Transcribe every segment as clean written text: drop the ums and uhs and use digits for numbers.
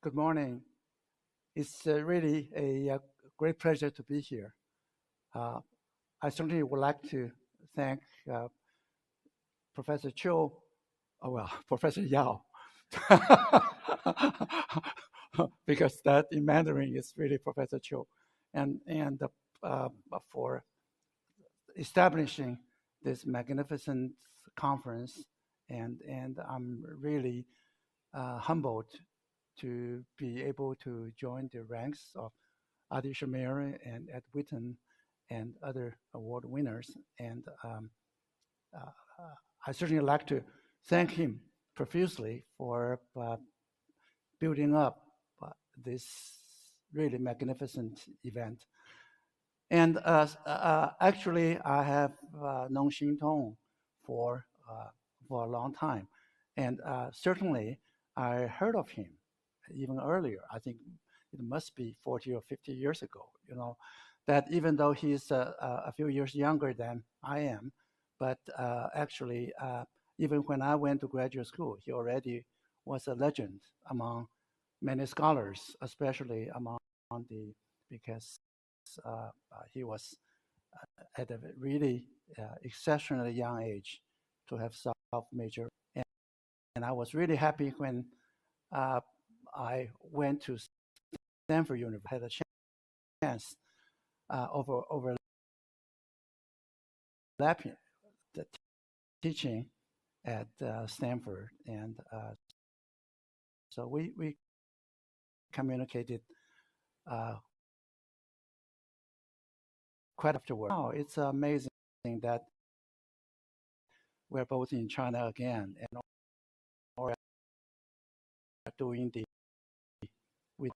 Good morning. It's really a great pleasure to be here. Uh, I certainly would like to thank Professor Cho, Professor Yao, because that in Mandarin is really Professor Cho, and uh, for establishing this magnificent conference, and I'm really humbled to be able to join the ranks of Adi Shamir and Ed Witten and other award winners. And uh, I certainly like to thank him profusely for building up this really magnificent event. And actually, I have known Xin Tong for a long time, and certainly I heard of him even earlier. I think it must be 40 or 50 years ago. That even though he's a few years younger than I am, but actually, even when I went to graduate school, he already was a legend among many scholars, especially among because he was at a really exceptionally young age to have solved major. And I was really happy when I went to Stanford University, had a chance overlapping the teaching at Stanford, and so we communicated quite afterward. Now it's amazing that we're both in China again and are doing the with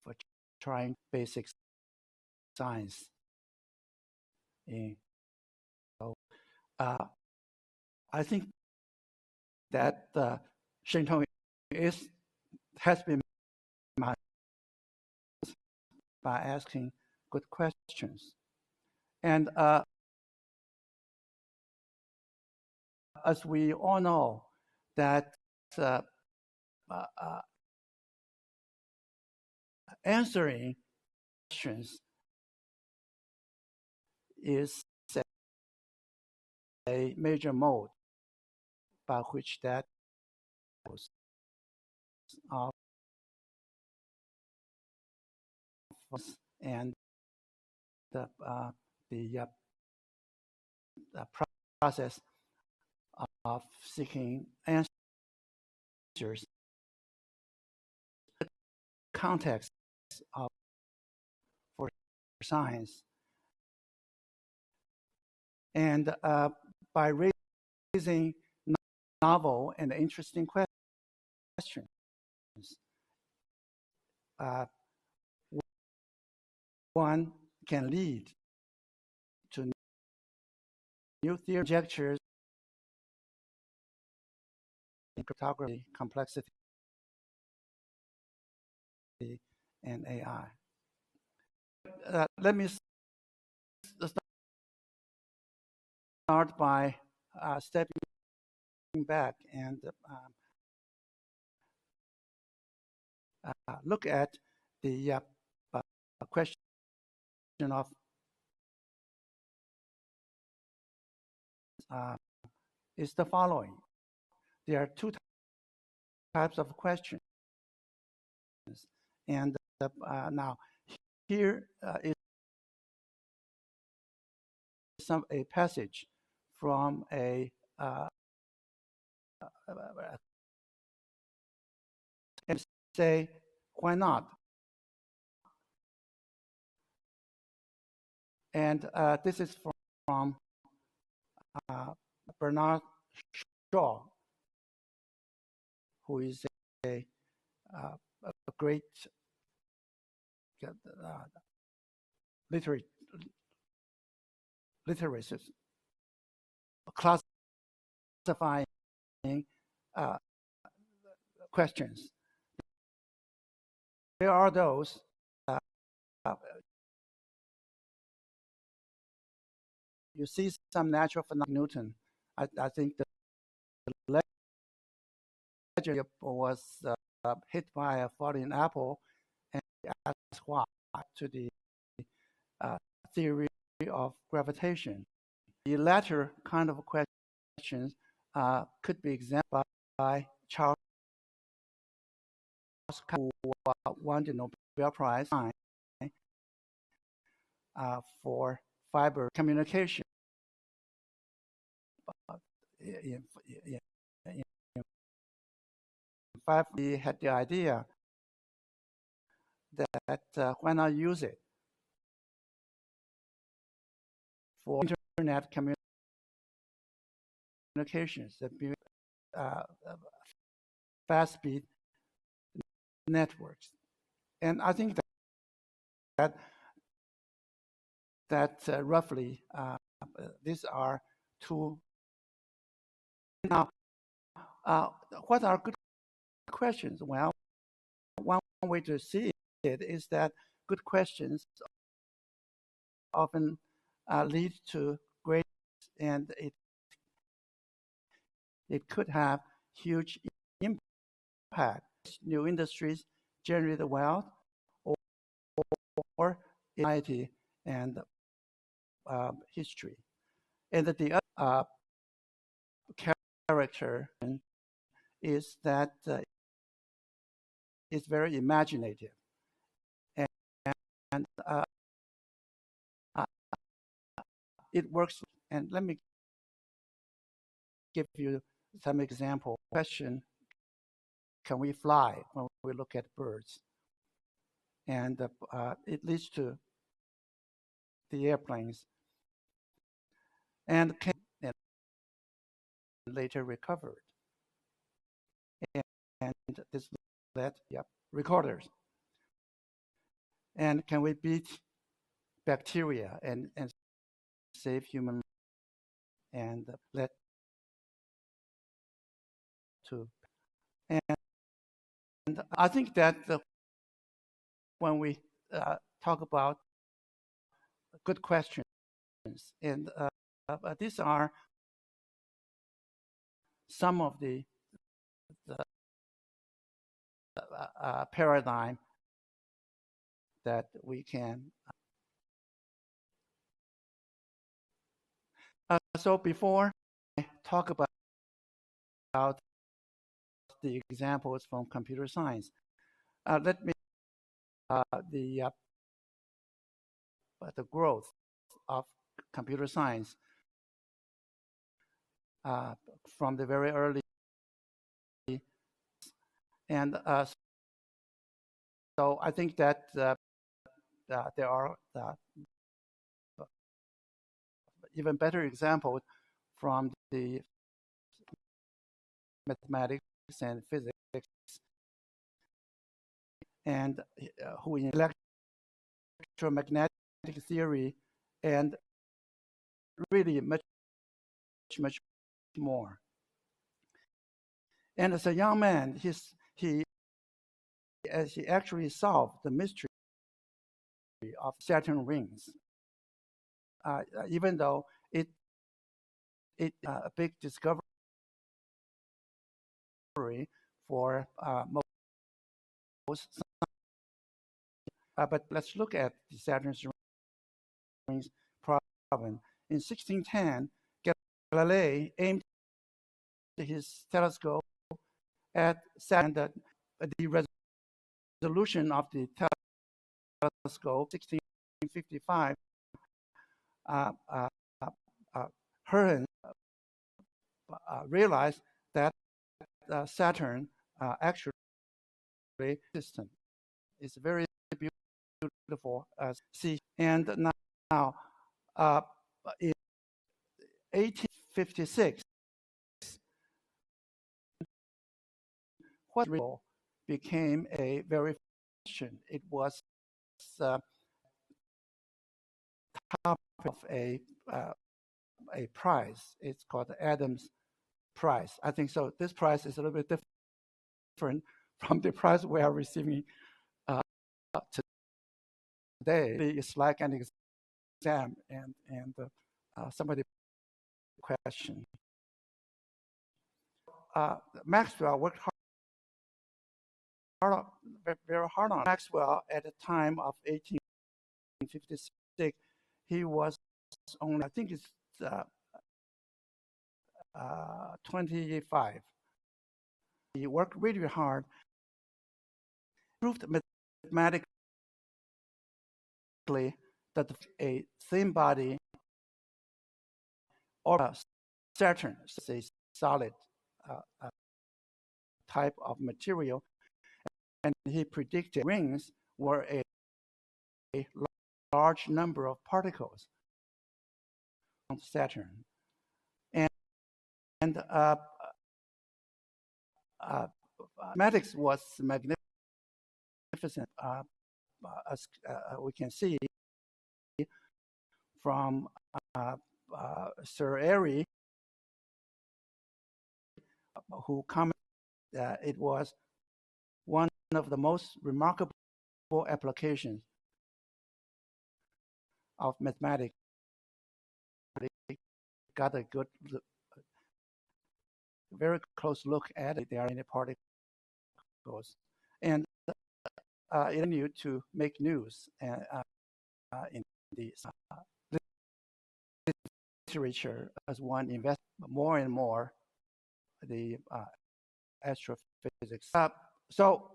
for trying basic science. So I think that Shen Tong has been by asking good questions, and as we all know, that answering questions is a major mode by which that and the process of seeking answers, the context of for science, and by raising novel and interesting questions, one can lead to new theory, conjectures in cryptography, complexity, and AI. Let me start by stepping back and look at the question of is the following. There are two types of questions, and now here is a passage from a and say, why not? And this is from Bernard Shaw, who is a great literary classifying questions. There are those you see some natural phenomena. Newton, I think the legend was hit by a falling apple, and ask why to the theory of gravitation. The latter kind of questions could be examined by Charles who won the Nobel Prize for fiber communication. In fact, he had the idea that why not use it for internet communications, fast speed networks. And I think that roughly these are two. Now, what are good questions? Well, one way to see it is that good questions often lead to great, and it could have huge impact. New industries generate wealth or society and history. And the other character is that it's very imaginative, and it works. And let me give you some example. Question: can we fly when we look at birds? And it leads to the airplanes, and later recovered. And this led recorders. And can we beat bacteria and save human and led to. And I think that when we talk about good questions, and these are some of the paradigm that we can. So before I talk about the examples from computer science, let me the growth of computer science from the very early, and so I think that there are even better examples from the mathematics and physics, and who in electromagnetic theory, and really much more. And as a young man, he actually solved the mystery of Saturn rings, even though it a big discovery for most. But let's look at the Saturn rings problem. In 1610, Galilei aimed his telescope at Saturn, and the resolution of the telescope, 1655, Hertz realized that Saturn actually distant. It's very beautiful see. And now in 1856, what became a very question. It was top of a prize. It's called the Adams Prize. I think so. This prize is a little bit different from the prize we are receiving today. It's like an exam and somebody question. Maxwell worked very hard on Maxwell. At the time of 1856, he was only, I think it's 25. He worked really hard, proved mathematically that a thin body or Saturn is a solid type of material, and he predicted rings were a large number of particles on Saturn. And mathematics was magnificent, as we can see from Sir Airy, who commented that it was one of the most remarkable applications of mathematics. Got a good, very close look at it. There are any particles, and it continued to make news in the literature as one invests more and more the astrophysics. So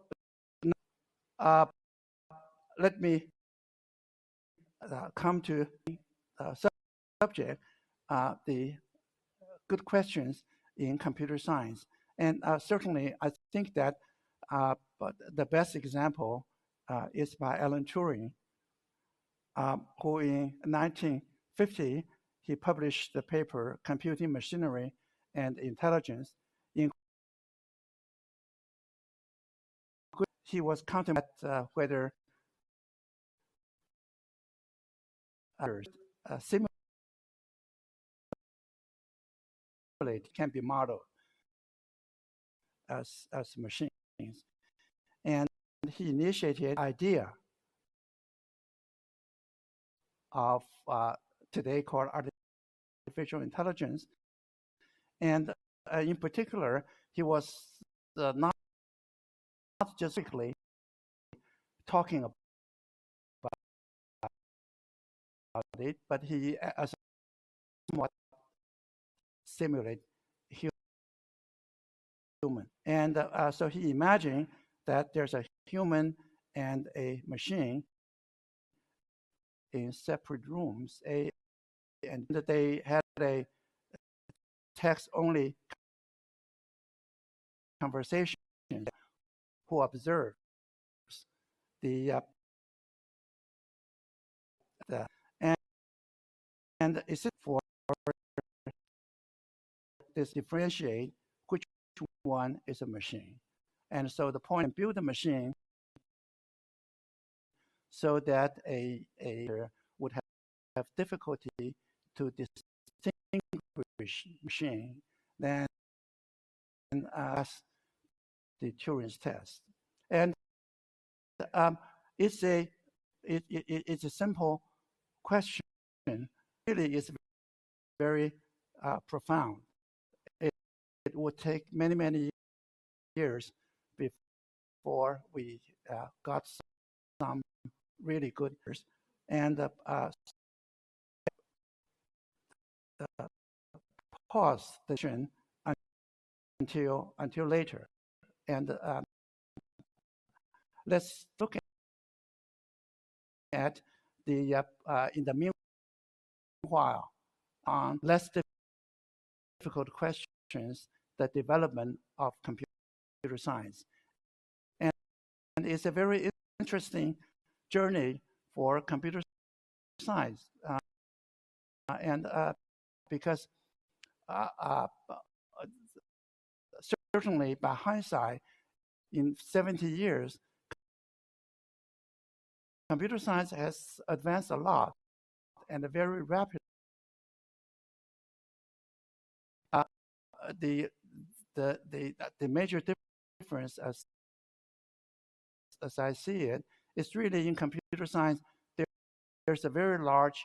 let me come to subject, the good questions in computer science. And certainly, I think that but the best example is by Alan Turing, who in 1950, he published the paper, Computing Machinery and Intelligence, in which he was contemplating whether simulate can be modeled as machines. And he initiated the idea of today called artificial intelligence. And in particular, he was not just strictly talking about it, but he somewhat simulate human. And so he imagined that there's a human and a machine in separate rooms, and that they had a text-only conversation who observes the and is it for this differentiate which one is a machine. And so the point, build a machine so that a would have difficulty to distinguish machine than as the Turing's test. And it's a simple question. Really, it's very profound. It would take many years before we got some really good years, and pause the session until later. And let's look at the in the meanwhile on less difficult questions, the development of computer science. And it's a very interesting journey for computer science. And because certainly by hindsight, in 70 years, computer science has advanced a lot and very rapidly. The major difference, as I see it, is really in computer science. There's a very large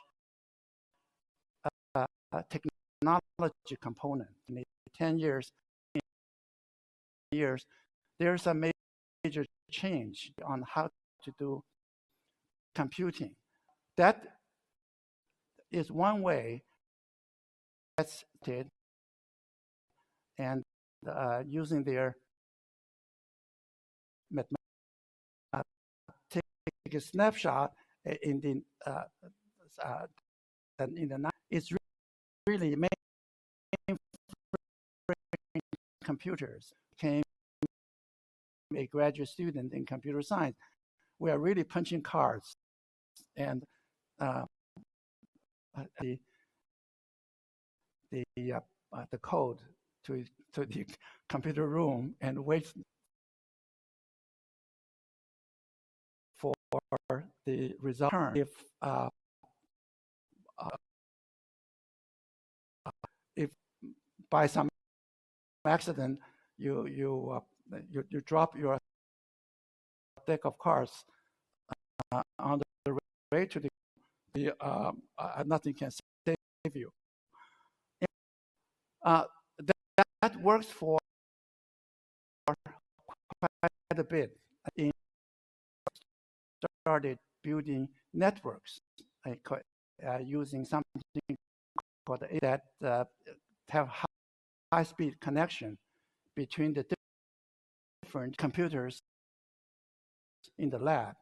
technology component. In 10 years, there's a major major change on how to do computing. That is one way that's it, and using their take a snapshot in the it's really mainframe computers. Became a graduate student in computer science. We are really punching cards and the code to the computer room and wait for the result. If by some accident you drop your deck of cards on the way to the nothing can save you. That works for quite a bit. Started building networks using something called that have high-speed connection between the different computers in the lab.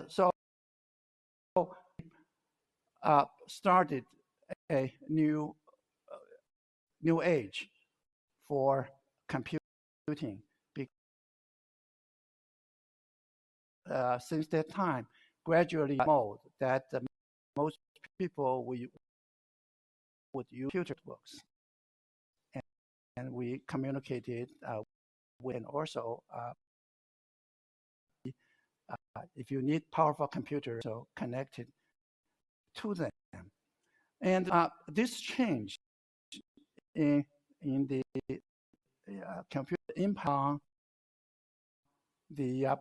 So started a new age for computing. Since that time, gradually mode that most people would use computer books, and we communicated with, and also if you need powerful computers, so connected to them. And this change in the computer impact the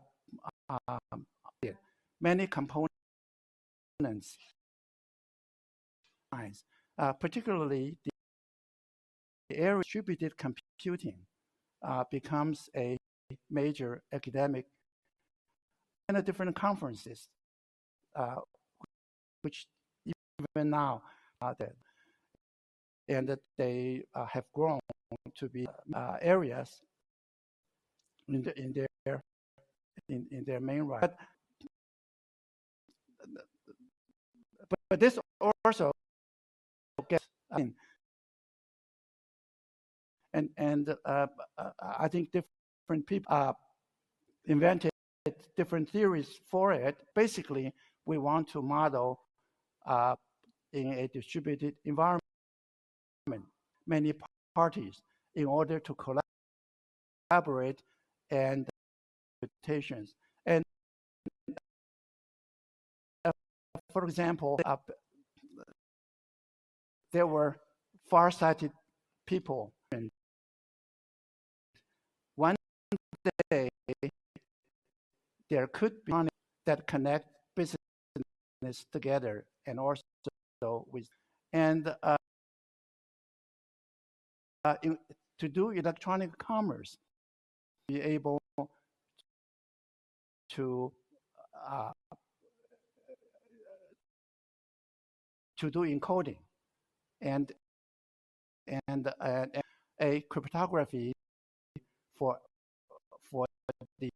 many components, particularly the area of distributed computing becomes a major academic and different conferences, which even now and they have grown to be areas in their main right. But this also gets in, and I think different people invented different theories for it. Basically, we want to model in a distributed environment many parties in order to collaborate and computations. And for example, there were far-sighted people. And one day, there could be that connect business together, and also with, and to do electronic commerce, be able to do encoding and a cryptography for the,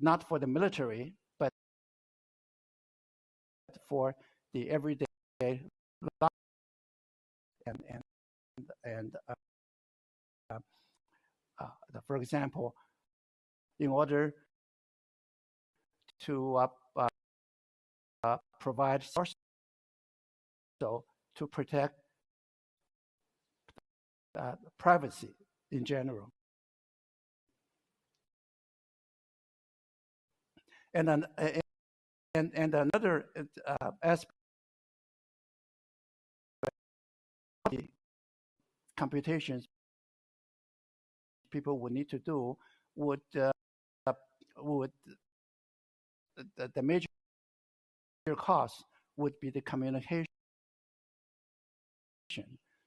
not for the military, but for the everyday life, and for example, in order to provide source, so to protect privacy in general. And another aspect of the computations people would need to do would the major cost would be the communication.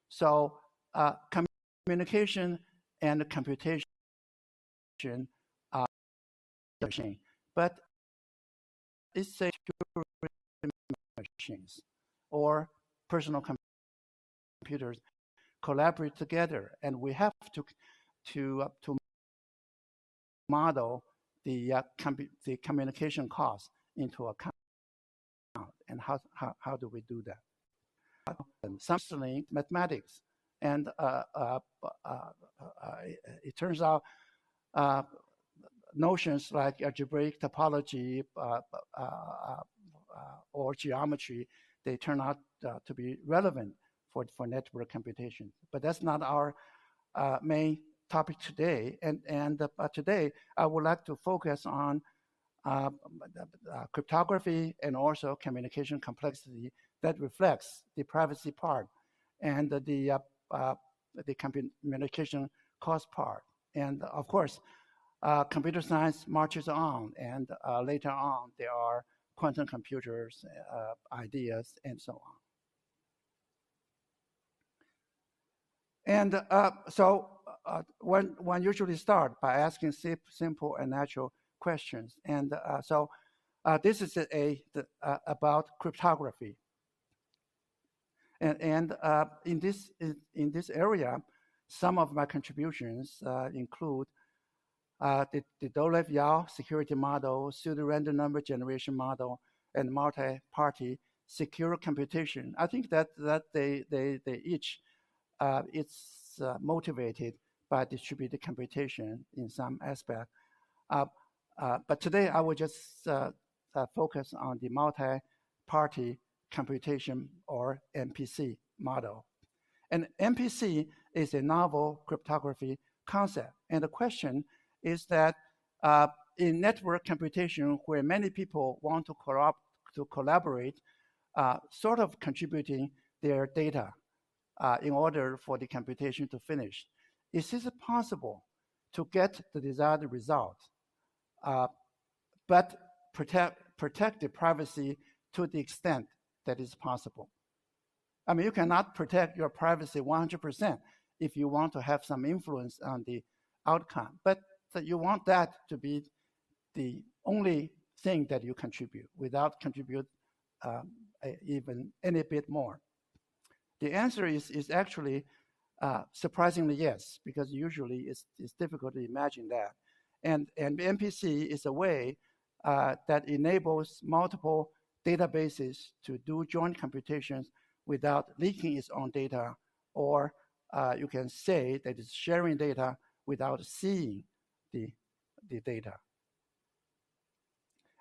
So communication and computation machine, but it's a machines or personal computers collaborate together, and we have to model the communication costs into account. And how do we do that? Something mathematics, and it turns out notions like algebraic topology or geometry, they turn out to be relevant for network computation. But that's not our main topic today. And today, I would like to focus on cryptography and also communication complexity that reflects the privacy part and the communication cost part. And of course, computer science marches on, and later on, there are quantum computers, ideas, and so on. And so one usually start by asking simple and natural questions. And so this is about cryptography. And in this area, some of my contributions include the Chi-Chih Yao security model, pseudo-random number generation model, and multi-party secure computation. I think that they each it's motivated by distributed computation in some aspect. But today I will just focus on the multi-party computation, or MPC model. And MPC is a novel cryptography concept. And the question is that in network computation, where many people want to collaborate, sort of contributing their data in order for the computation to finish, is it possible to get the desired result, but protect the privacy to the extent that is possible? I mean, you cannot protect your privacy 100% if you want to have some influence on the outcome, but you want that to be the only thing that you contribute without contribute even any bit more. The answer is actually surprisingly yes, because usually it's difficult to imagine that. And MPC is a way that enables multiple databases to do joint computations without leaking its own data, or you can say that it's sharing data without seeing the data.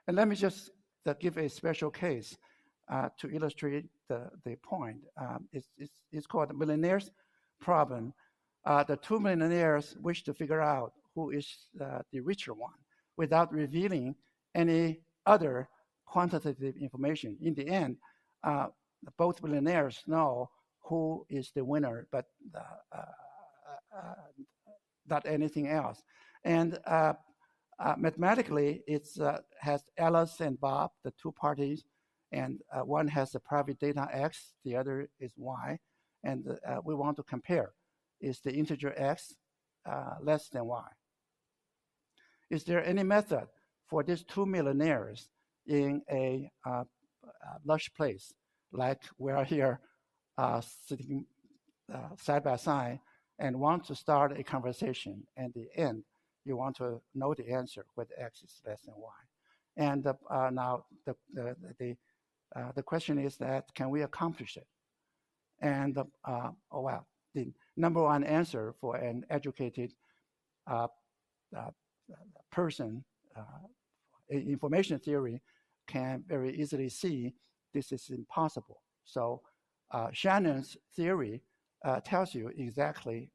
And let me just give a special case to illustrate the point. It's called the millionaire's problem. The two millionaires wish to figure out who is the richer one without revealing any other quantitative information. In the end, both millionaires know who is the winner, but not anything else. And mathematically, it has Alice and Bob, the two parties, and one has a private data X, the other is Y, and we want to compare. Is the integer X less than Y? Is there any method for these two millionaires in a lush place, like we are here sitting side by side, and want to start a conversation, and the end, you want to know the answer whether X is less than Y? And now the question is that, can we accomplish it? And well, the number one answer for an educated person in information theory can very easily see this is impossible. So Shannon's theory tells you exactly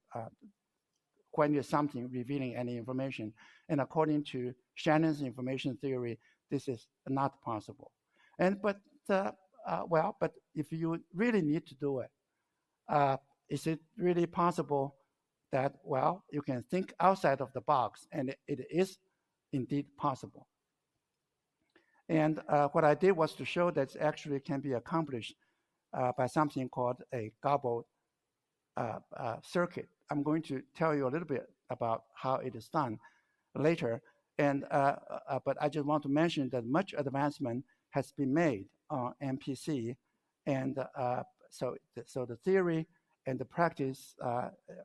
when there's something revealing any information. And according to Shannon's information theory, this is not possible. And but if you really need to do it, is it really possible that, well, you can think outside of the box, and it is indeed possible. And what I did was to show that it actually can be accomplished by something called a gobbled circuit. I'm going to tell you a little bit about how it is done later. But I just want to mention that much advancement has been made on MPC, and so the theory and the practice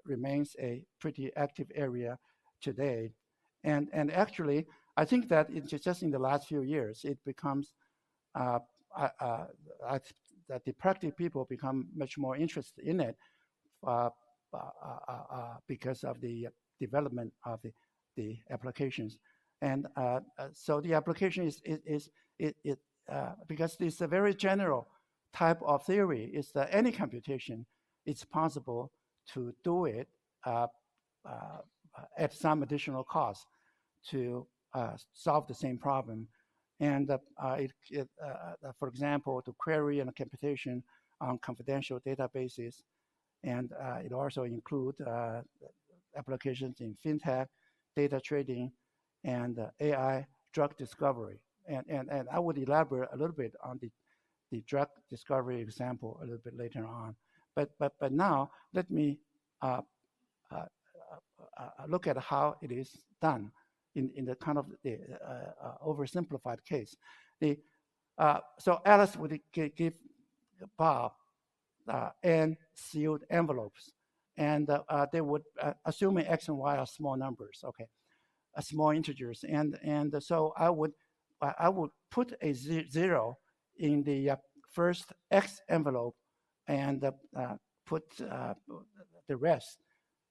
remains a pretty active area today. And actually, I think that it's just in the last few years, it becomes that the practical people become much more interested in it because of the development of the applications. And so the application is because it's a very general type of theory, is that any computation, it's possible to do it at some additional cost to solve the same problem. And for example, to query and computation on confidential databases. And it also includes applications in fintech, data trading, and AI drug discovery. And I would elaborate a little bit on the drug discovery example a little bit later on. But now let me look at how it is done in the kind of the oversimplified case. So Alice would give Bob n sealed envelopes, and they would assuming X and Y are small numbers, okay, small integers, and so I would put a 0 in the first X envelope, and put the rest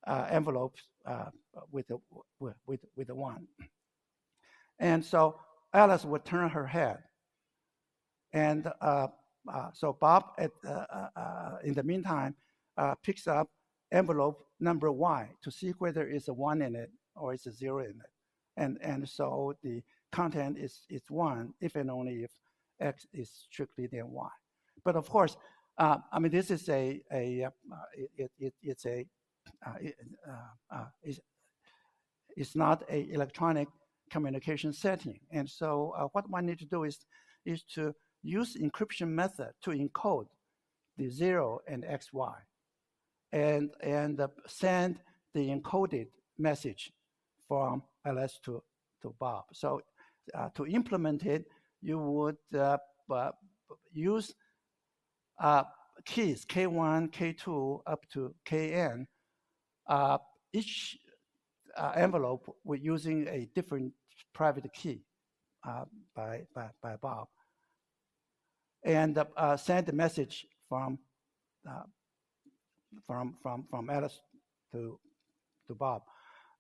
envelopes with the 1. And so Alice would turn her head, and so Bob in the meantime picks up envelope number Y to see whether it's a 1 in it or it's a 0 in it, and so the content is 1 if and only if X is strictly then Y. But of course, I mean, this is it's not a electronic communication setting, and so what one need to do is to use encryption method to encode the 0 and XY, and send the encoded message from Alice to Bob. So to implement it, you would use keys K1, K2 up to Kn. Each envelope we're using a different private key by Bob, and send the message from Alice to Bob,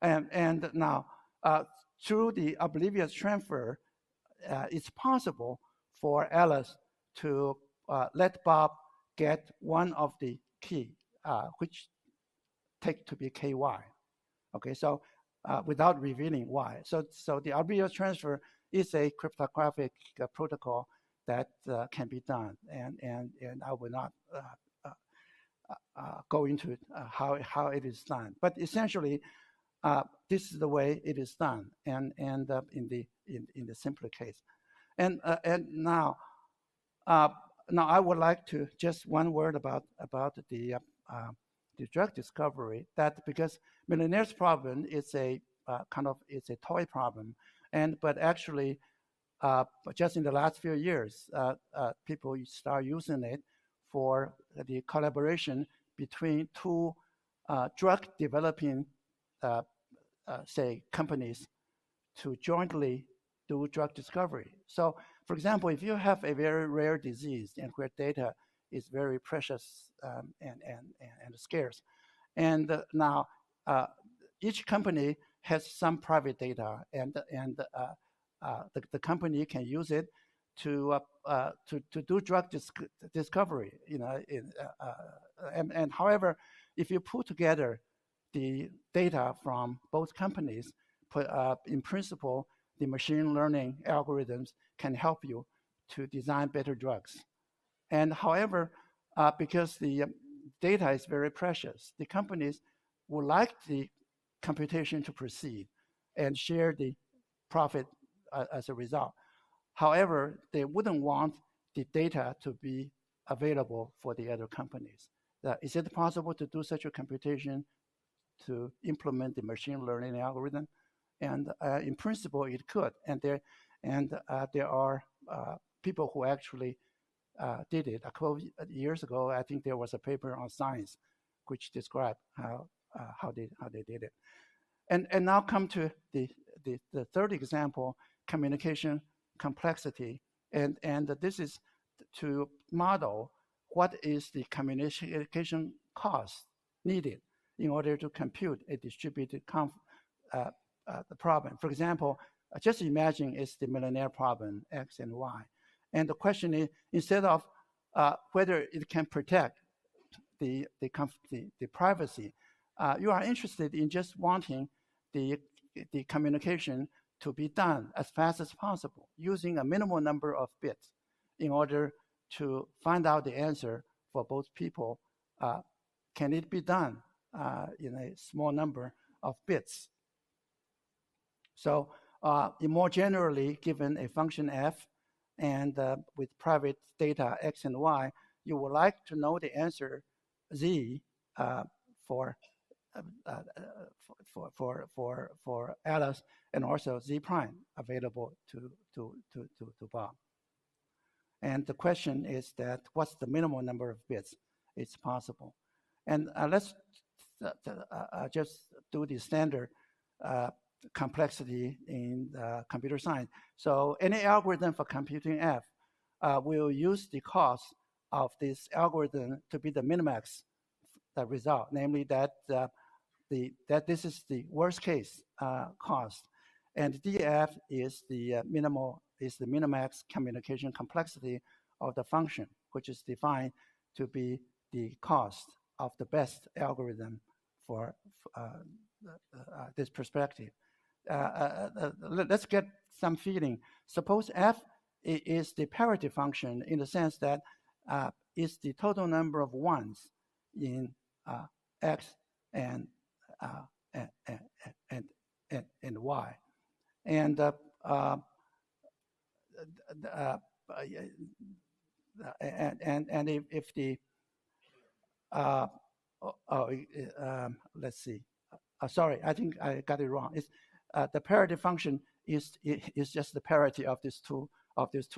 and now through the oblivious transfer, it's possible for Alice to let Bob get one of the key, which take to be KY. Okay, so without revealing Y. So the oblivious transfer is a cryptographic protocol that can be done, and I will not go into how it is done. But essentially, this is the way it is done, and in the simpler case, and now I would like to just one word about the drug discovery. That because Millionaire's problem is a it's a toy problem, but actually just in the last few years, people start using it for the collaboration between two drug developing say companies to jointly do drug discovery. So for example, if you have a very rare disease and where data is very precious and scarce, and now each company has some private data, and the company can use it to do drug discovery, and however, if you put together the data from both companies, in principle, the machine learning algorithms can help you to design better drugs. And however, because the data is very precious, the companies would like the computation to proceed and share the profit as a result. However, they wouldn't want the data to be available for the other companies. Is it possible to do such a computation to implement the machine learning algorithm? and in principle it could. And there are people who actually did it. A couple of years ago, I think there was a paper on Science which described how they did it. And now come to the third example, communication complexity, and this is to model what is the communication cost needed in order to compute a distributed the problem. For example, just imagine it's the millionaire problem, X and Y. And the question is, instead of whether it can protect the privacy, you are interested in just wanting the communication to be done as fast as possible using a minimal number of bits in order to find out the answer for both people. Can it be done in a small number of bits? So more generally, given a function f and with private data x and y, you would like to know the answer z for Alice, and also z prime available to Bob. And the question is that what's the minimal number of bits it's possible? And let's just do the standard complexity in computer science. So any algorithm for computing f will use the cost of this algorithm to be the minimax result, namely that this is the worst case cost, and df is the minimax communication complexity of the function, which is defined to be the cost of the best algorithm for this perspective. Let's get some feeling. Suppose f is the parity function in the sense that it's the total number of ones in x and y, and if the let's see. Sorry, I think I got it wrong. It's the parity function is just the parity of these two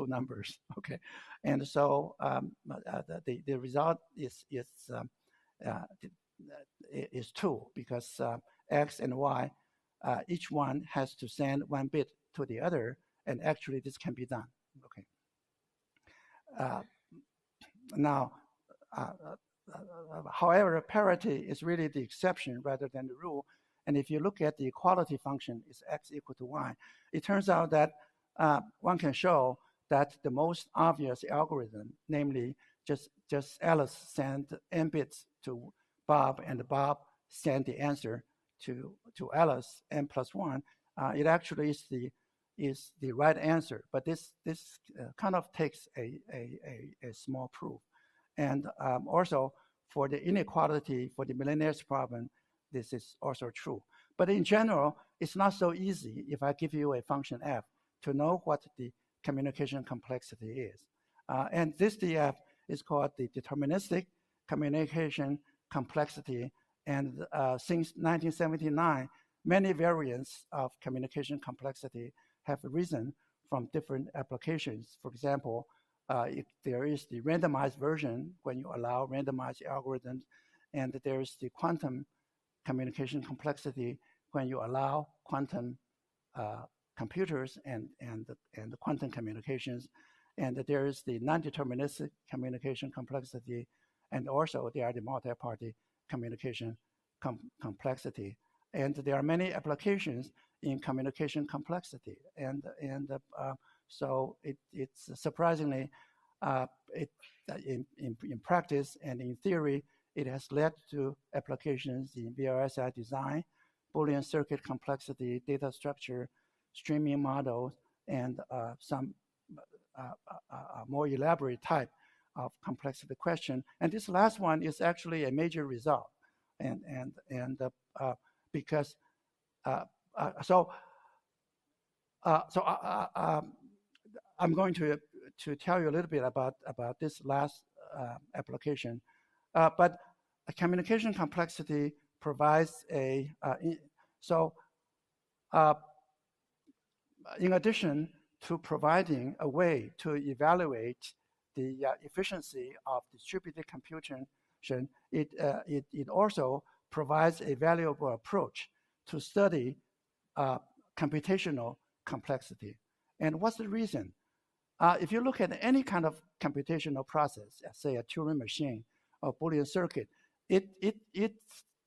numbers. Okay, and so the result is 2 because x and y each one has to send 1 bit to the other, and actually this can be done. Okay. Now, however, parity is really the exception rather than the rule. And if you look at the equality function, is x equal to y, it turns out that one can show that the most obvious algorithm, namely just Alice send n bits to Bob, and Bob send the answer to Alice, n plus 1, it actually is the right answer. But this kind of takes a small proof. And also for the inequality for the millionaire's problem, this is also true. But in general, it's not so easy if I give you a function f to know what the communication complexity is. And this df is called the deterministic communication complexity. And since 1979, many variants of communication complexity have arisen from different applications. For example, if there is the randomized version when you allow randomized algorithms, and there is the quantum communication complexity when you allow quantum computers and the quantum communications, and there is the non-deterministic communication complexity, and also there are the multi-party communication complexity. And there are many applications in communication complexity, and so it's surprisingly in practice and in theory, it has led to applications in VLSI design, Boolean circuit complexity, data structure, streaming models, and some more elaborate type of complexity question. And this last one is actually a major result, and because I'm going to tell you a little bit about this last application. But a communication complexity provides in addition to providing a way to evaluate the efficiency of distributed computation, it also provides a valuable approach to study computational complexity. And what's the reason? If you look at any kind of computational process, say a Turing machine or Boolean circuit,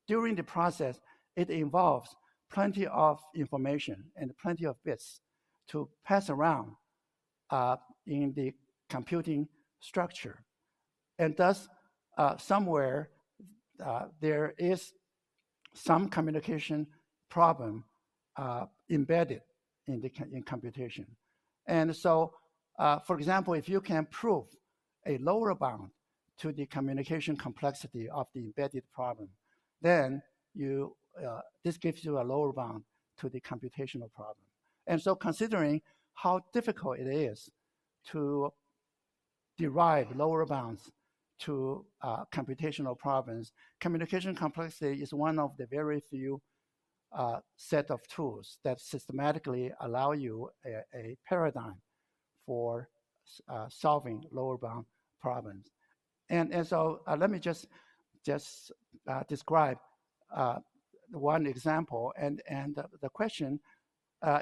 during the process, it involves plenty of information and plenty of bits to pass around in the computing structure. And thus, somewhere there is some communication problem embedded in computation. And so, for example, if you can prove a lower bound to the communication complexity of the embedded problem, then this gives you a lower bound to the computational problem. And so considering how difficult it is to derive lower bounds to computational problems, communication complexity is one of the very few set of tools that systematically allow you a paradigm for solving lower bound problems. And so let me just describe one example. And the question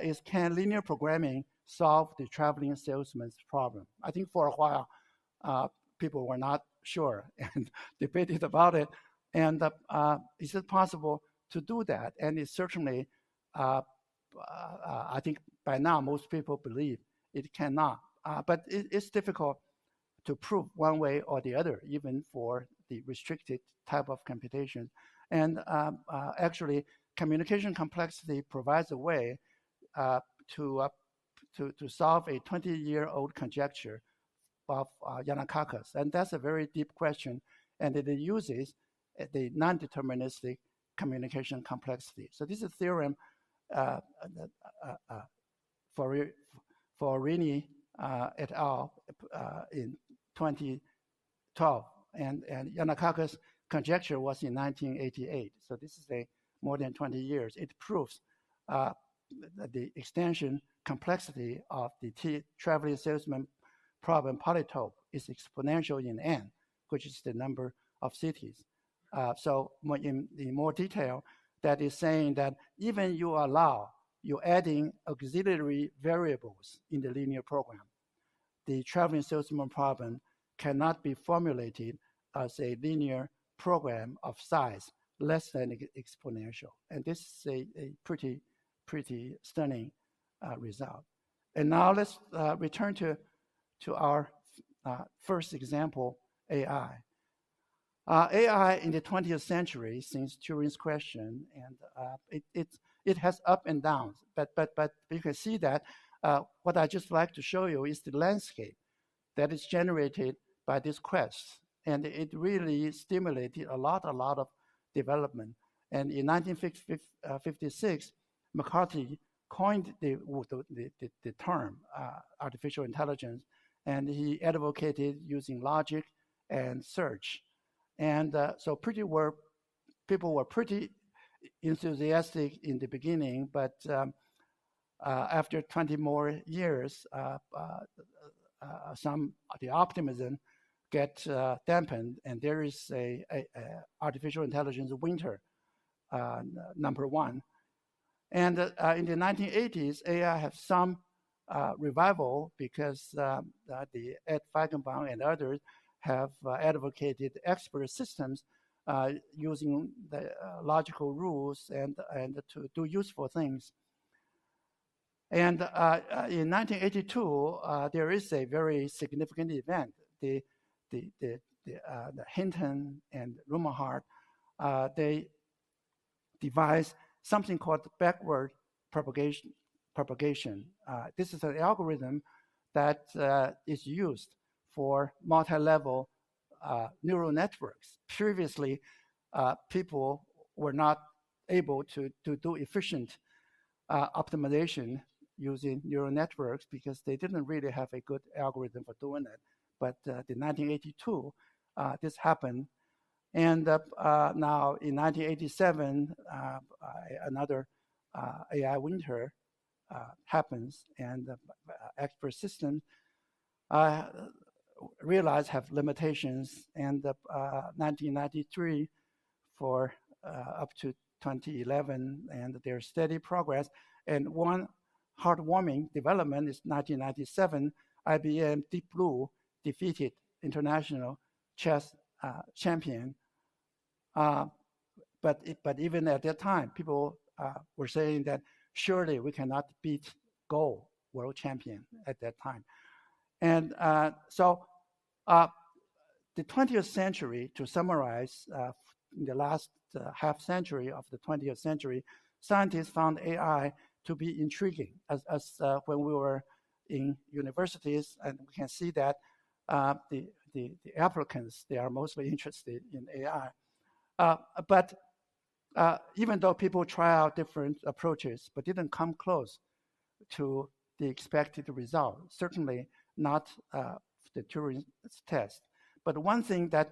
is, can linear programming solve the traveling salesman's problem? I think for a while, people were not sure and debated about it. And is it possible to do that? And it's certainly, I think by now, most people believe it cannot. But it's difficult to prove one way or the other, even for the restricted type of computation. And actually, communication complexity provides a way to solve a 20-year-old conjecture of Yanakakas. And that's a very deep question, and it uses the non-deterministic communication complexity. So this is a theorem for Rini et al. In 2012, and Yanakakas conjecture was in 1988. So this is more than 20 years. It proves the extension complexity of the traveling salesman problem polytope is exponential in n, which is the number of cities. So in more detail, that is saying that even you're adding auxiliary variables in the linear program, the traveling salesman problem cannot be formulated as a linear program of size less than exponential. And this is a pretty stunning result. And now let's return to our first example, AI. AI in the 20th century, since Turing's question, and it has up and downs, but you can see that what I just like to show you is the landscape that is generated by this quest, and it really stimulated a lot of development. And in 1956, McCarthy coined the term artificial intelligence, and he advocated using logic and search. And so people were pretty enthusiastic in the beginning, but after 20 more years, the optimism get dampened, and there is a artificial intelligence winter, number one. And in the 1980s, AI has some revival because the Ed Feigenbaum and others have advocated expert systems using the logical rules and to do useful things. And in 1982, there is a very significant event. The Hinton and Rumelhart, they devised something called backward propagation. This is an algorithm that is used for multi-level neural networks. Previously, people were not able to do efficient optimization using neural networks because they didn't really have a good algorithm for doing it. But in 1982, this happened. And now in 1987, another AI winter happens, and expert systems realize have limitations. And 1993 for up to 2011, and their steady progress. And one heartwarming development is 1997, IBM Deep Blue defeated international chess champion. But even at that time, people were saying that surely we cannot beat Go world champion at that time. And so the 20th century, to summarize, in the last half century of the 20th century, scientists found AI to be intriguing. As when we were in universities, and we can see that the applicants, they are mostly interested in AI. But even though people try out different approaches, but didn't come close to the expected result, certainly not the Turing test. But one thing that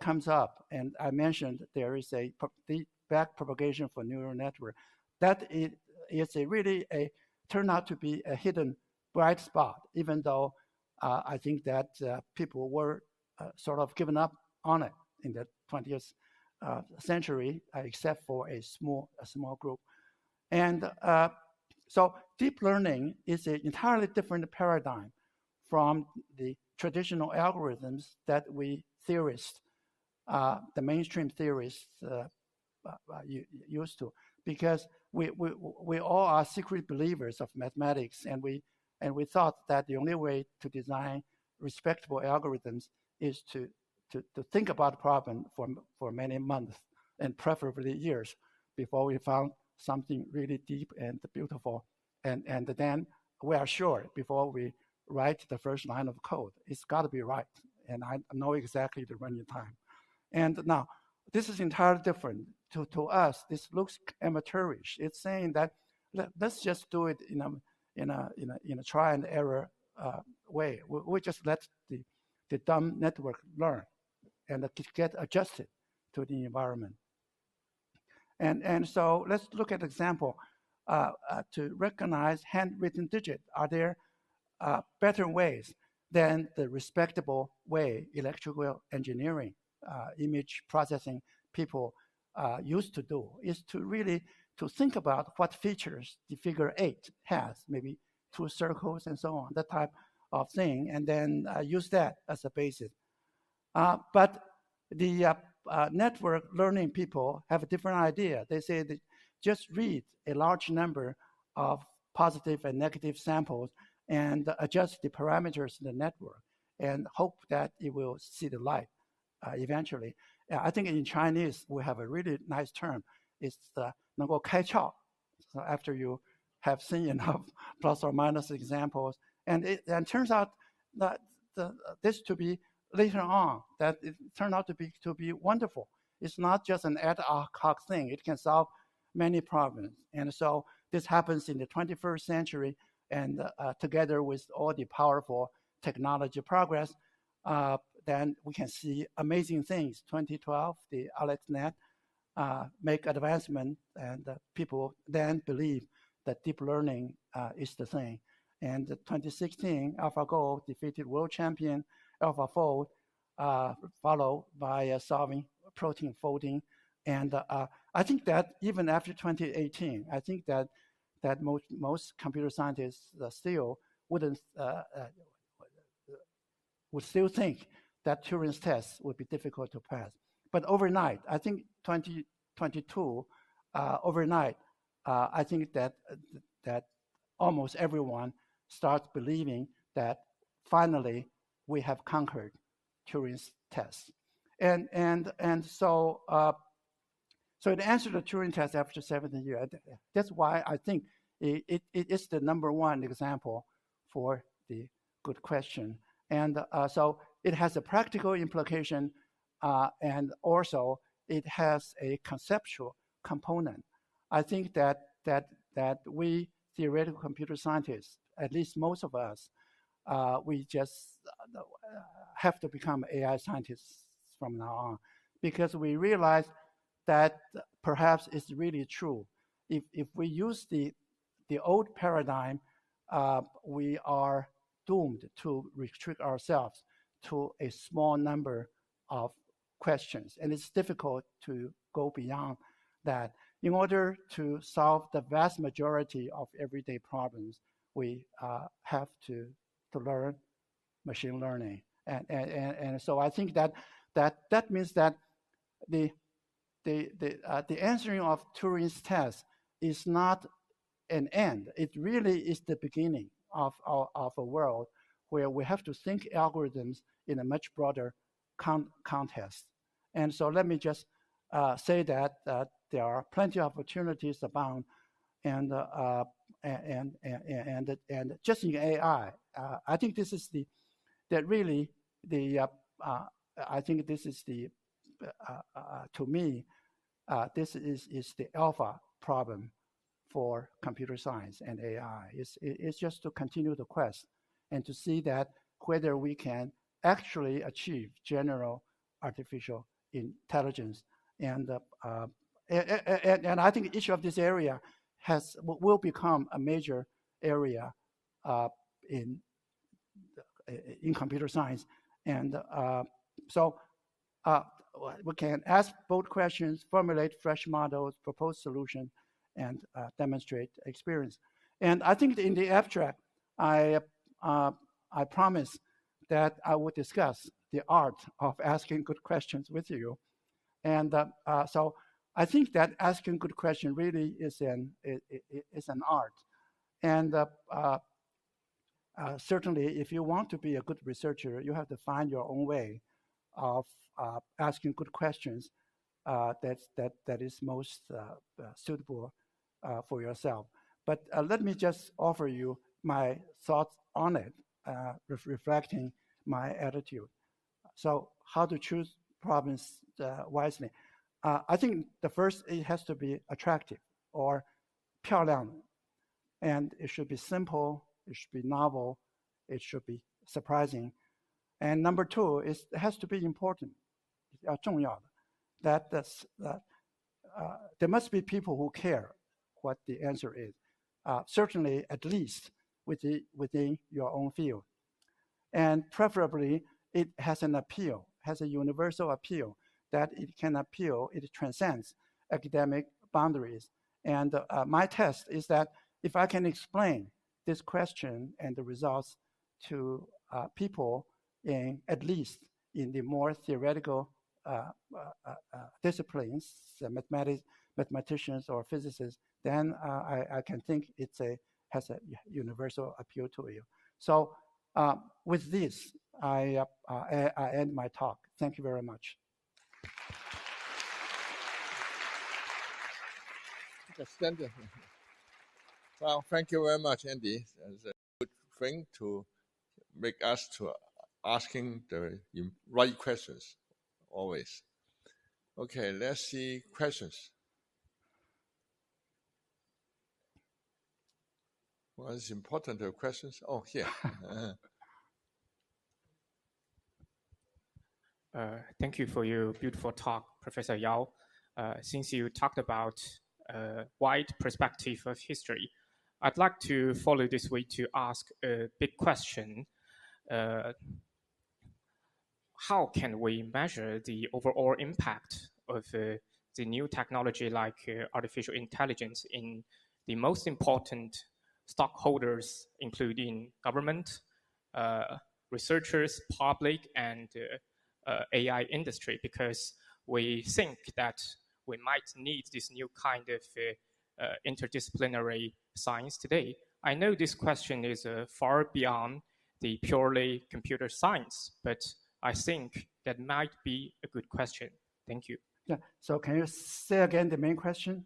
comes up, and I mentioned there is a back propagation for neural network, that is turned out to be a hidden bright spot, even though I think that people were sort of given up on it in the 20th century, except for a small group. And so deep learning is an entirely different paradigm from the traditional algorithms that we theorists, the mainstream theorists, used to, because we all are secret believers of mathematics, and we thought that the only way to design respectable algorithms is to think about the problem for many months and preferably years before we found something really deep and beautiful, and then we are sure before we write the first line of code, it's got to be right, and I know exactly the running time. And now this is entirely different. To us, this looks amateurish. It's saying that let's just do it in a try and error way. We just let the dumb network learn and get adjusted to the environment. And so let's look at an example to recognize handwritten digit. Are there better ways than the respectable way electrical engineering, image processing people used to do, is to really to think about what features the figure 8 has, maybe 2 circles and so on, that type of thing, and then use that as a basis. But the network learning people have a different idea. They say that just read a large number of positive and negative samples and adjust the parameters in the network and hope that it will see the light eventually. I think in Chinese, we have a really nice term. It's 能够开窍. So after you have seen enough plus or minus examples, and it turns out that this to be later on, that it turned out to be wonderful. It's not just an ad hoc thing. It can solve many problems. And so this happens in the 21st century, and together with all the powerful technology progress, then we can see amazing things. 2012, the AlexNet make advancement, and people then believe that deep learning is the thing. And 2016, AlphaGo defeated world champion AlphaFold, followed by solving protein folding. And I think that even after 2018, I think that most computer scientists still would still think that Turing's test would be difficult to pass. But overnight, I think 2022, overnight, I think that almost everyone starts believing that finally we have conquered Turing's test. And so it answered the Turing test after 17 years. That's why I think it is the number one example for the good question. And so it has a practical implication, and also it has a conceptual component. I think that we theoretical computer scientists, at least most of us, we just have to become AI scientists from now on, because we realize that perhaps it's really true. If we use the the old paradigm, we are doomed to restrict ourselves to a small number of questions. And it's difficult to go beyond that. In order to solve the vast majority of everyday problems, we have to learn machine learning. And so I think that means that the answering of Turing's test is not an end. It really is the beginning of a world where we have to think algorithms in a much broader context. And so let me just say that there are plenty of opportunities abound, and just in AI, I think this is I think this is to me, this is the alpha problem for computer science and AI. It's just to continue the quest and to see that whether we can actually achieve general artificial intelligence. And I think each of this area will become a major area in computer science. And so we can ask bold questions, formulate fresh models, propose solutions, and demonstrate experience. And I think in the abstract, I promise that I will discuss the art of asking good questions with you. And so I think that asking good questions really is an art. And certainly, if you want to be a good researcher, you have to find your own way of asking good questions that is most suitable for yourself. But let me just offer you my thoughts on it, reflecting my attitude. So how to choose problems wisely? I think the first, it has to be attractive or 漂亮, and it should be simple, it should be novel, it should be surprising. And number two, it has to be important, 重要的. There must be people who care what the answer is, certainly at least within your own field. And preferably, it has an appeal, has a universal appeal, that it can appeal, it transcends academic boundaries. And my test is that if I can explain this question and the results to people at least in the more theoretical disciplines, mathematicians or physicists, then I can think it has a universal appeal to you. So with this, I end my talk. Thank you very much. Well, thank you very much, Andy. It's a good thing to make us to asking the right questions always. Okay, let's see questions. What is important questions? Oh, here. Thank you for your beautiful talk, Professor Yao. Since you talked about wide perspective of history, I'd like to follow this way to ask a big question. How can we measure the overall impact of the new technology like artificial intelligence in the most important stockholders, including government, researchers, public, and AI industry? Because we think that we might need this new kind of interdisciplinary science today. I know this question is far beyond the purely computer science, but I think that might be a good question. Thank you. Yeah. So can you say again the main question?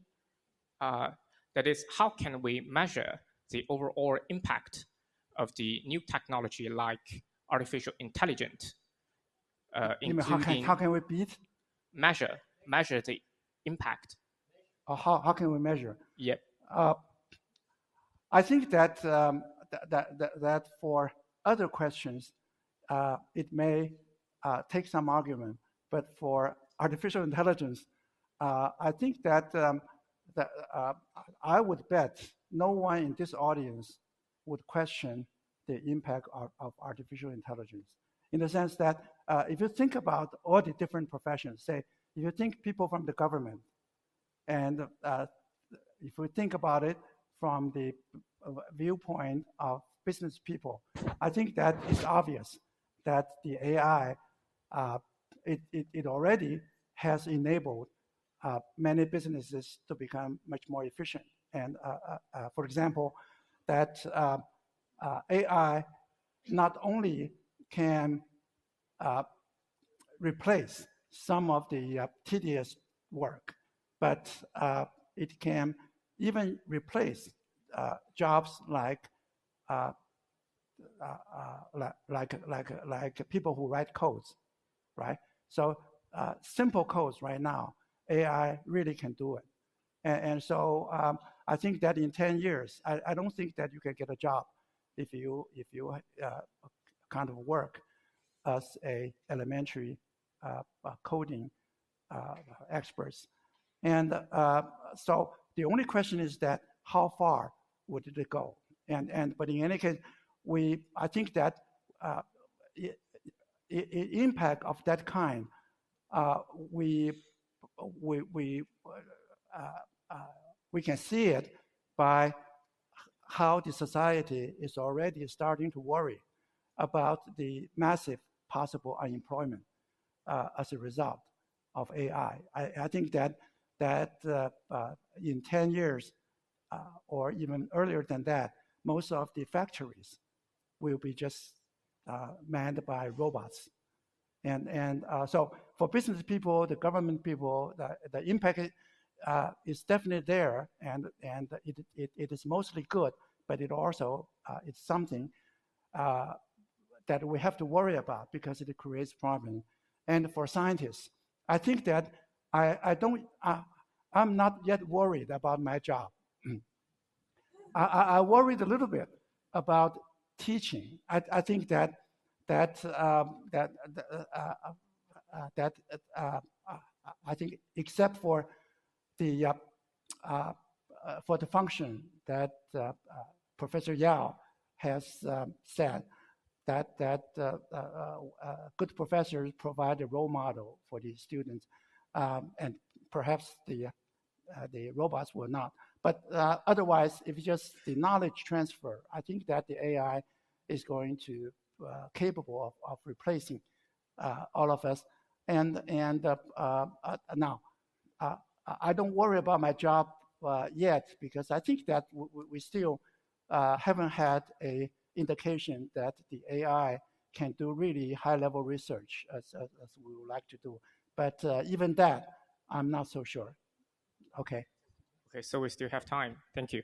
That is, how can we measure the overall impact of the new technology like artificial intelligence? Including how can we measure the impact? How can we measure? Yep. I think that that for other questions, it may take some argument, but for artificial intelligence, I think that I would bet no one in this audience would question the impact of artificial intelligence, in the sense that if you think about all the different professions, say, if you think people from the government, and if we think about it from the viewpoint of business people, I think that it's obvious that the AI, it already has enabled many businesses to become much more efficient. And for example, that AI not only can replace some of the tedious work, but it can even replace jobs like people who write codes, right? So simple codes right now, AI really can do it. And so I think that in 10 years, I don't think that you can get a job if you kind of work as a elementary coding experts. And so the only question is that how far would it go? But in any case, I think that impact of that kind, we can see it by how the society is already starting to worry about the massive possible unemployment as a result of AI. I think that in 10 years or even earlier than that, most of the factories will be just manned by robots. And so for business people, the government people, the impact is definitely there, and it is mostly good, but it also it's something that we have to worry about because it creates problems. And for scientists, I think that I'm not yet worried about my job. I worried a little bit about teaching. I think that I think except for the function that Professor Yao has said, that good professors provide a role model for the students, and perhaps the robots will not. But otherwise, if it's just the knowledge transfer, I think that the AI is going to capable of replacing all of us. And now, I don't worry about my job yet, because I think that we still haven't had a indication that the AI can do really high-level research as we would like to do. But even that, I'm not so sure. Okay. Okay, so we still have time. Thank you.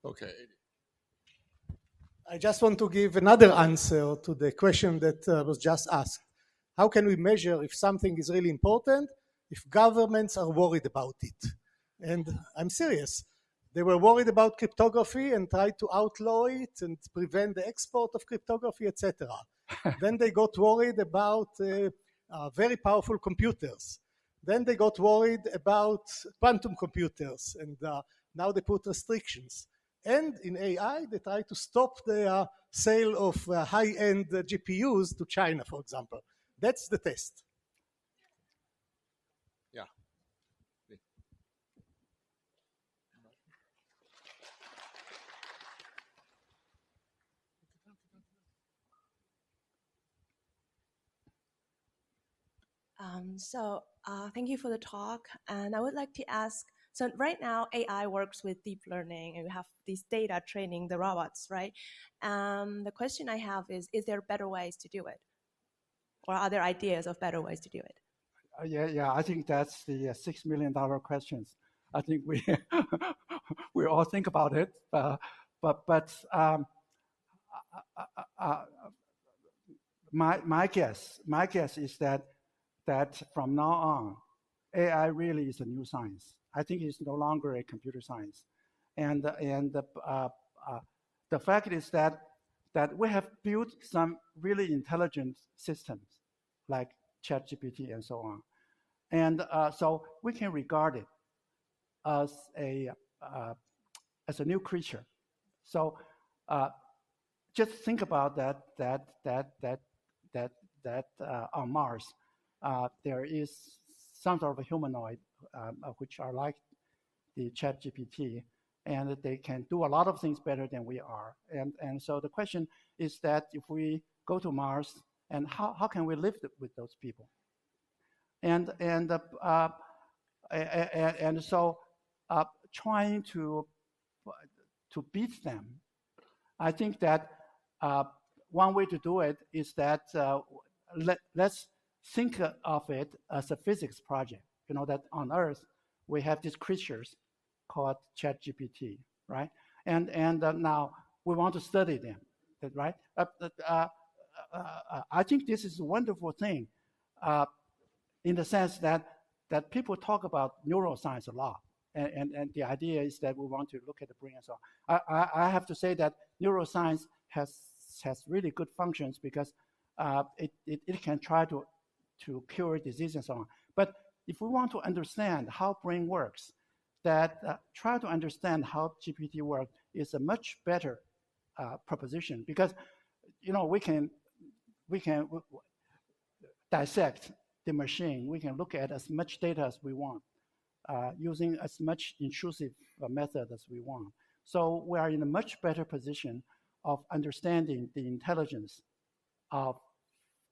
Okay. I just want to give another answer to the question that was just asked. How can we measure if something is really important if governments are worried about it? And I'm serious. They were worried about cryptography and tried to outlaw it and prevent the export of cryptography, etc. Then they got worried about very powerful computers. Then they got worried about quantum computers, and now they put restrictions. And in AI, they try to stop the sale of high-end GPUs to China, for example. That's the test. Yeah. Thank you for the talk. And I would like to ask, so right now AI works with deep learning and we have this data training the robots, right? The question I have is there better ways to do it? Or are there ideas of better ways to do it? Yeah, I think that's the $6 million questions. I think we we all think about it, but my guess is that from now on, AI really is a new science. I think it's no longer a computer science, and the fact is that we have built some really intelligent systems like ChatGPT and so on, and so we can regard it as a new creature. So just think about that on Mars, there is some sort of a humanoid which are like the ChatGPT, and they can do a lot of things better than we are. And so the question is that if we go to Mars, and how can we live with those people? And so trying to beat them, I think that one way to do it is that let's think of it as a physics project. You know that on Earth we have these creatures called ChatGPT, right? And now we want to study them, right? I think this is a wonderful thing, in the sense that people talk about neuroscience a lot, and the idea is that we want to look at the brain and so on. I have to say that neuroscience has really good functions because it can try to cure disease and so on. But if we want to understand how brain works, that try to understand how GPT works is a much better proposition, because we can dissect the machine. We can look at as much data as we want, using as much intrusive method as we want. So we are in a much better position of understanding the intelligence of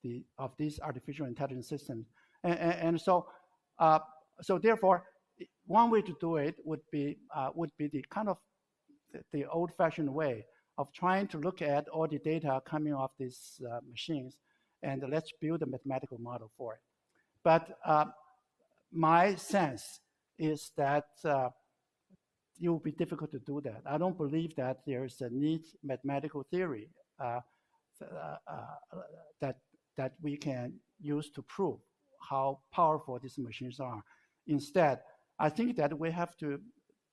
these artificial intelligence systems, and so therefore, one way to do it would be the kind of the old-fashioned way of trying to look at all the data coming off these machines, and let's build a mathematical model for it. But my sense is that it will be difficult to do that. I don't believe that there is a neat mathematical theory that we can use to prove how powerful these machines are. Instead, I think that we have to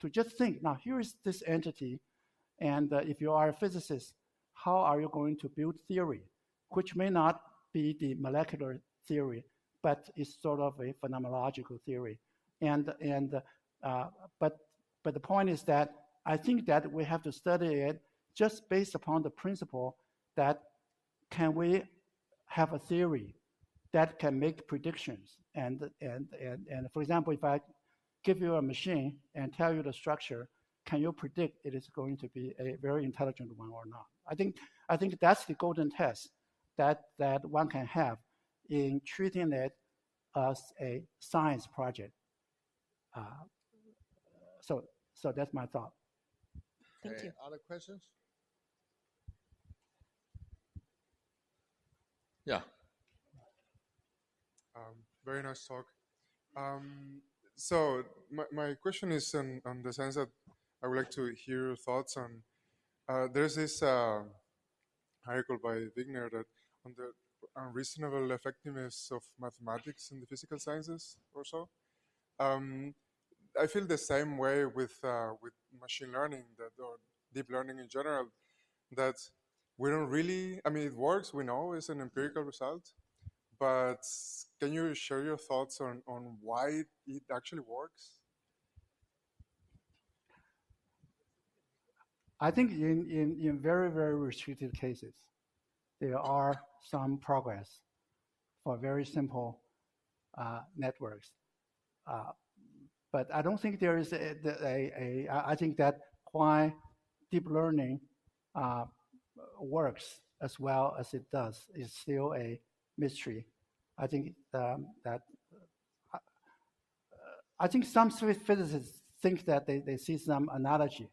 just think, now here is this entity, and if you are a physicist, how are you going to build theory, which may not be the molecular theory, but is sort of a phenomenological theory. But the point is that I think that we have to study it just based upon the principle that can we have a theory that can make predictions. And for example, if I give you a machine and tell you the structure, can you predict it is going to be a very intelligent one or not? I think that's the golden test that one can have in treating it as a science project. So that's my thought. Thank you. Other questions? Yeah. Very nice talk. So my question is on the sense that I would like to hear your thoughts on. There's this article by Wigner that on the unreasonable effectiveness of mathematics in the physical sciences or so. I feel the same way with machine learning or deep learning in general, that we don't really, I mean, it works, we know it's an empirical result, but can you share your thoughts on why it actually works? I think in very, very restricted cases, there are some progress for very simple networks. But I don't think there is I think that why deep learning works as well as it does is still a mystery. I think I think some physicists think that they see some analogy,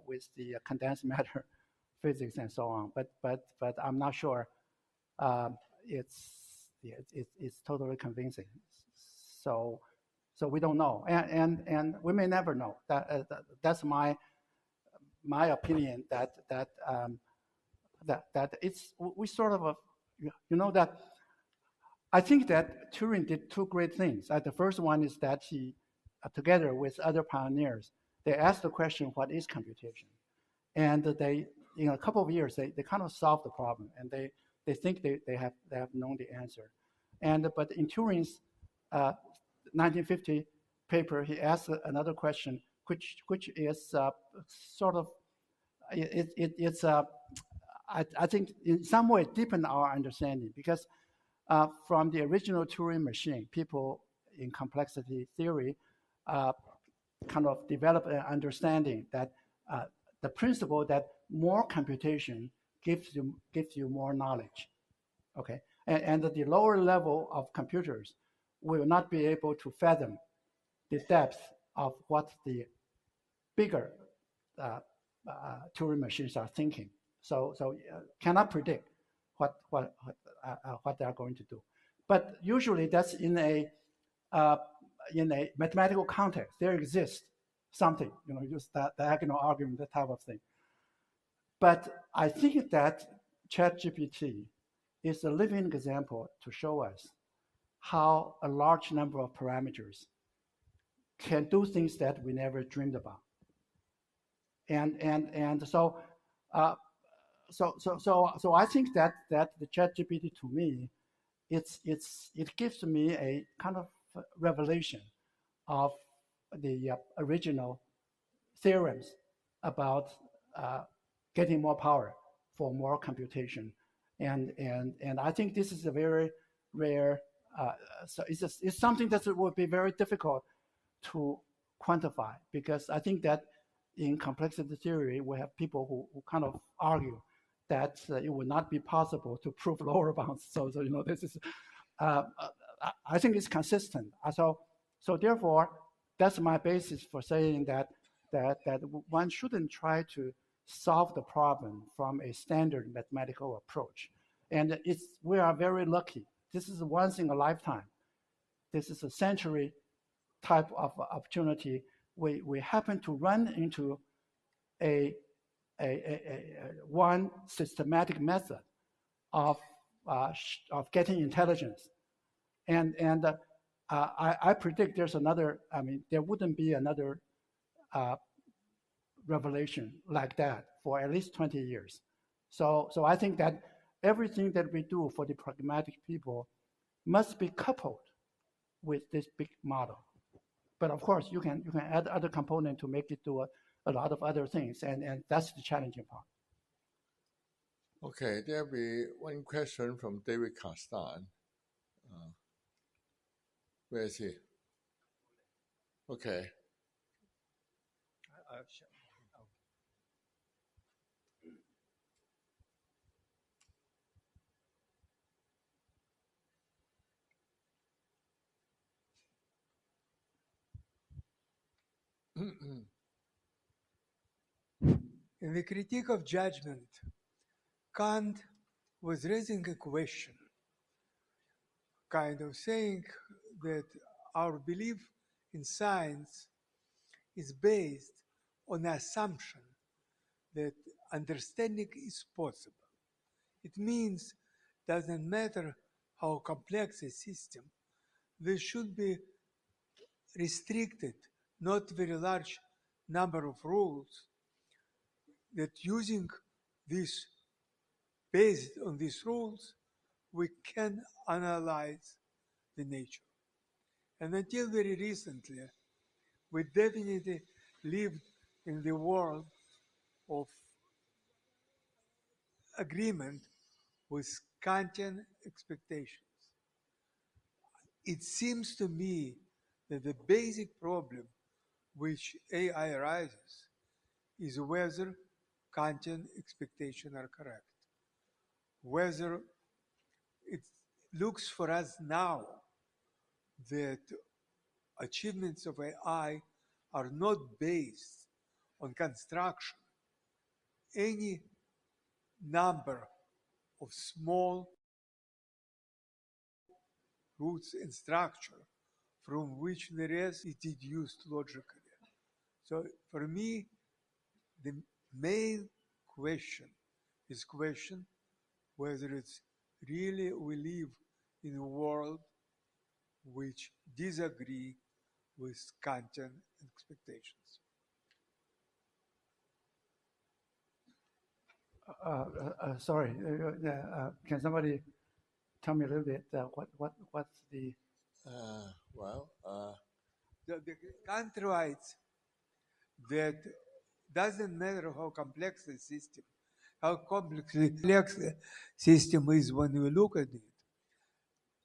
with the condensed matter physics and so on. But I'm not sure it's totally convincing. So we don't know, and we may never know. That's my opinion. That it's we sort of that. I think that Turing did two great things. The first one is that he, together with other pioneers, they asked the question, what is computation? And they, in a couple of years, they kind of solved the problem, and they think they have known the answer. But in Turing's 1950, paper, he asked another question, which is sort of it's I think in some way deepen our understanding, because from the original Turing machine, people in complexity theory kind of develop an understanding that the principle that more computation gives you more knowledge. Okay, and the lower level of computers will not be able to fathom the depth of what the bigger Turing machines are thinking. So cannot predict what they are going to do. But usually that's in a mathematical context. There exists something, just that diagonal argument, that type of thing. But I think that ChatGPT is a living example to show us how a large number of parameters can do things that we never dreamed about. And so I think that the ChatGPT, to me, it gives me a kind of revelation of the original theorems about getting more power for more computation, and I think this is a very rare. So it's something that would be very difficult to quantify, because I think that in complexity theory we have people who kind of argue that it would not be possible to prove lower bounds. So this is I think it's consistent. So therefore, that's my basis for saying that one shouldn't try to solve the problem from a standard mathematical approach. And we are very lucky. This is once in a lifetime. This is a century type of opportunity. We happen to run into a one systematic method of getting intelligence, and I predict there's another. I mean, there wouldn't be another revelation like that for at least 20 years. So I think that everything that we do for the pragmatic people must be coupled with this big model. But of course, you can add other components to make it do a lot of other things, and that's the challenging part. Okay, there'll be one question from David Castan. Where is he? Okay. In the critique of judgment, Kant was raising a question, kind of saying that our belief in science is based on the assumption that understanding is possible. It means doesn't matter how complex a system, there should be restricted, not very large number of rules, that using this, based on these rules, we can analyze the nature. And until very recently, we definitely lived in the world of agreement with Kantian expectations. It seems to me that the basic problem which AI arises is whether Kantian expectations are correct. Whether it looks for us now that achievements of AI are not based on construction. Any number of small roots and structure from which the rest is deduced logically. So for me, the main question is whether it's really we live in a world which disagree with Kantian expectations. Sorry, can somebody tell me a little bit what's the? the country writes that doesn't matter how complex the system, how complex the system is when we look at it,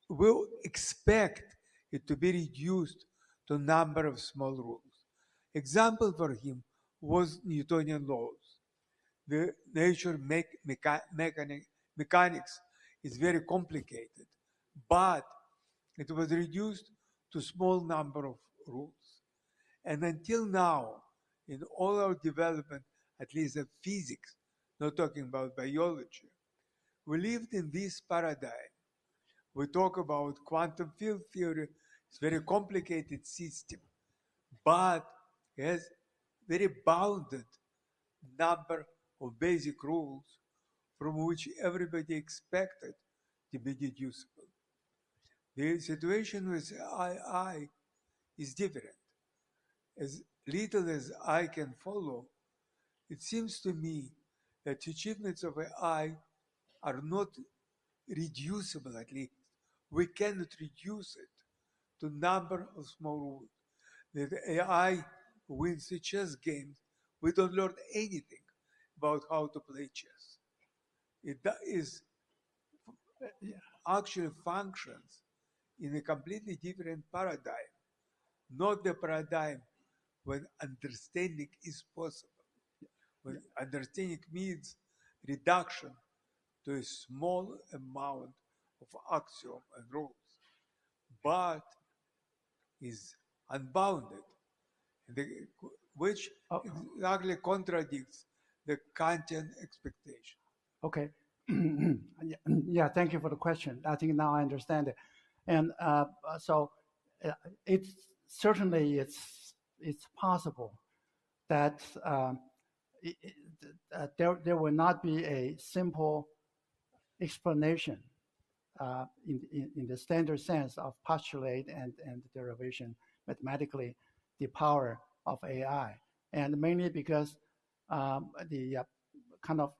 we'll expect it to be reduced to a number of small rules. Example for him was Newtonian laws. The nature mechanics is very complicated, but it was reduced to a small number of rules. And until now, in all our development, at least of physics, not talking about biology, we lived in this paradigm. We talk about quantum field theory, it's a very complicated system, but it has very bounded number of basic rules from which everybody expected to be deducible. The situation with AI is different. As little as I can follow, it seems to me that achievements of AI are not reducible, at least. We cannot reduce it to number of small rules. That AI wins the chess games, we don't learn anything about how to play chess. It is actually functions in a completely different paradigm, not the paradigm when understanding is possible. When understanding means reduction to a small amount of axiom and rules, but is unbounded, which exactly contradicts the Kantian expectation. Okay. Yeah, thank you for the question. I think now I understand it. And so it's certainly it's possible that there will not be a simple explanation in the standard sense of postulate and derivation mathematically the power of AI, and mainly because the kind of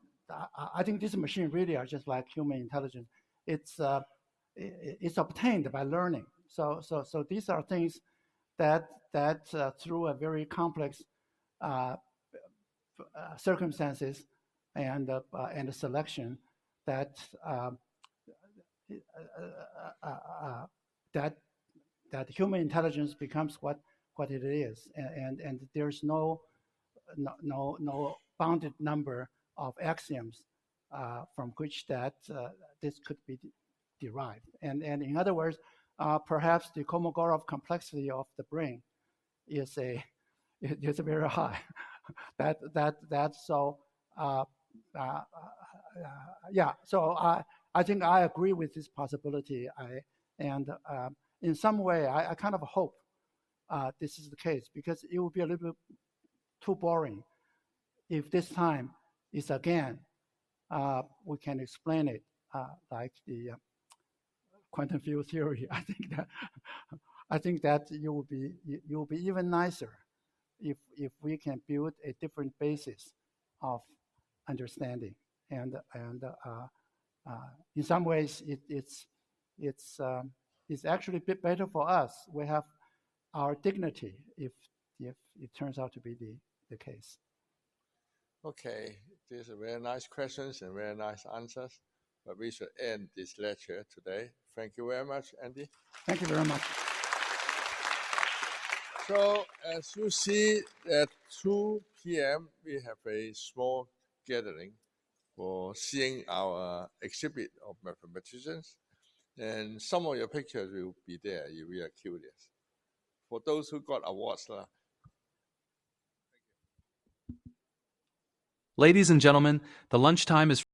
I think this machine really are just like human intelligence. It's obtained by learning. So these are things that through a very complex circumstances and selection that that human intelligence becomes what it is, and there's no bounded number of axioms from which that this could be derived. And in other words, perhaps the Kolmogorov complexity of the brain is very high. That's so. Yeah. So I think I agree with this possibility. In some way, I kind of hope this is the case, because it would be a little bit too boring if this time is again we can explain it like the quantum field theory. I think that you will be even nicer if we can build a different basis of understanding, and in some ways it's actually a bit better for us. We have our dignity if it turns out to be the case. Okay, these are very nice questions and very nice answers, but we should end this lecture today. Thank you very much, Andy. Thank you very much. So as you see, at 2 p.m. we have a small gathering for seeing our exhibit of mathematicians, and some of your pictures will be there if you are curious. For those who got awards. Ladies and gentlemen, the lunchtime is